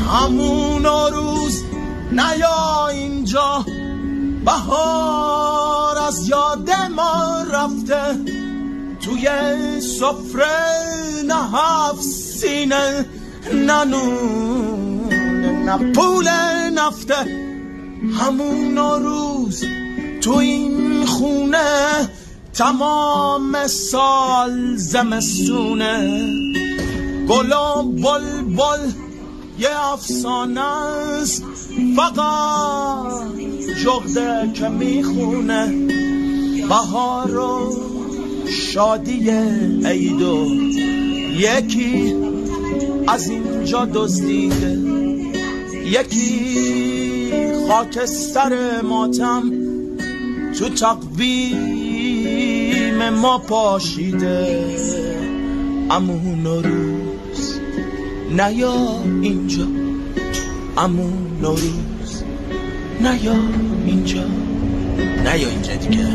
همون روز نیا اینجا، بهار از یاد ما رفته. توی سفره نه هفت سینه، نه نون نه پول نفته. همون روز تو این خونه تمام سال زمستونه. گل و بلبل یه افسانه است، فقط جغده که میخونه. بهار و شادی عیدو یکی از اینجا دزدیده، یکی خاکستر ماتم تو تقویم ما پاشیده. امون روز نیا اینجا، امون روز نیا اینجا، نیا اینجا دیگه.